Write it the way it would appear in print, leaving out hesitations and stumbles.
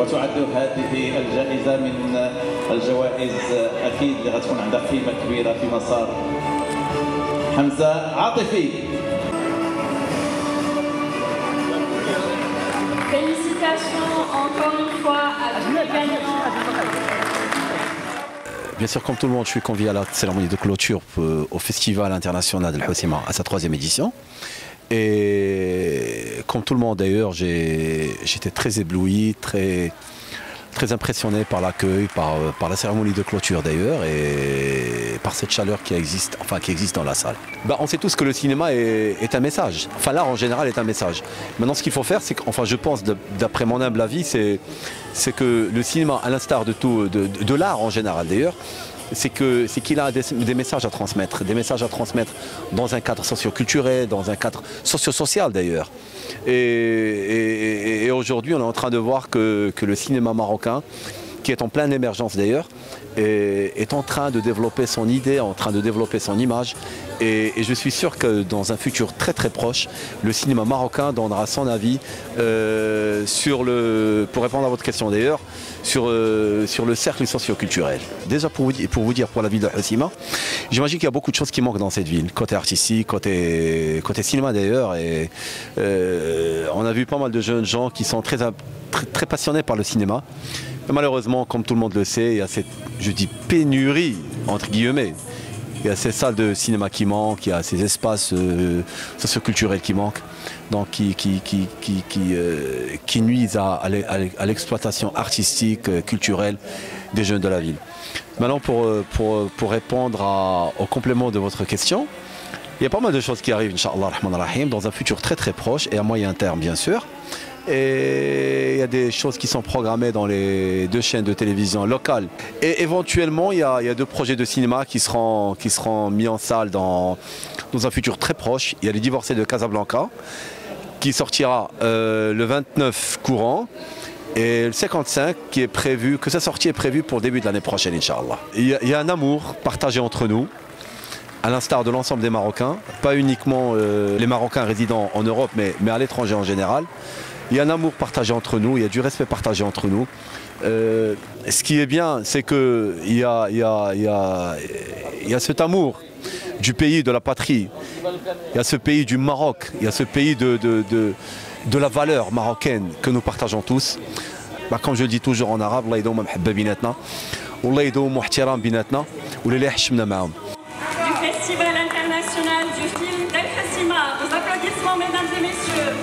وتعد هذه الجائزة من الجوائز أكيد اللي غتكون عندها قيمة كبيرة في مسار حمزة عاطفي. Félicitations encore une fois à tous les gagnants. Bien sûr, comme tout le monde, je suis convié à la cérémonie de clôture au Festival international de l'Hossima à sa 3e édition. Et comme tout le monde d'ailleurs, j'étais très ébloui, très impressionné par l'accueil, par la cérémonie de clôture d'ailleurs, et par cette chaleur qui existe dans la salle. On sait tous que le cinéma est un message. Enfin, l'art en général est un message. Maintenant, ce qu'il faut faire, c'est je pense, d'après mon humble avis, c'est que le cinéma, à l'instar de l'art en général d'ailleurs, c'est qu'il a des messages à transmettre dans un cadre socio-culturel, dans un cadre socio-social d'ailleurs. Et aujourd'hui, on est en train de voir que le cinéma marocain, qui est en pleine émergence d'ailleurs, est en train de développer son idée, en train de développer son image. Et je suis sûr que dans un futur très très proche, le cinéma marocain donnera son avis pour répondre à votre question d'ailleurs, sur le cercle socio-culturel. Déjà pour vous dire pour la ville de Hossima, j'imagine qu'il y a beaucoup de choses qui manquent dans cette ville, côté artistique, côté cinéma d'ailleurs. Et on a vu pas mal de jeunes gens qui sont très passionnés par le cinéma. Et malheureusement, comme tout le monde le sait, il y a cette, je dis, pénurie, entre guillemets. Il y a ces salles de cinéma qui manquent, il y a ces espaces socioculturels qui manquent, donc qui nuisent à l'exploitation artistique, culturelle des jeunes de la ville. Maintenant, pour répondre au complément de votre question, il y a pas mal de choses qui arrivent, Inch'Allah, dans un futur très très proche et à moyen terme, bien sûr. Et il y a des choses qui sont programmées dans les 2 chaînes de télévision locales. Et éventuellement, il y a 2 projets de cinéma qui seront mis en salle dans un futur très proche. Il y a Les Divorcés de Casablanca, qui sortira le 29 courant. Et le 55, que sa sortie est prévue pour le début de l'année prochaine, Inch'Allah. Il y a un amour partagé entre nous, à l'instar de l'ensemble des Marocains, pas uniquement les Marocains résidant en Europe, mais à l'étranger en général. Il y a un amour partagé entre nous, il y a du respect partagé entre nous. Ce qui est bien, c'est qu'il y a cet amour du pays, de la patrie. Il y a ce pays du Maroc, il y a ce pays de la valeur marocaine que nous partageons tous. Comme je le dis toujours en arabe, Allah ydoum mahabba binatna, Allah ydoum ihtiram binatna, ou les hashmna ma'am. Du Festival international du film d'El Hossima. Vos applaudissements, mesdames et messieurs.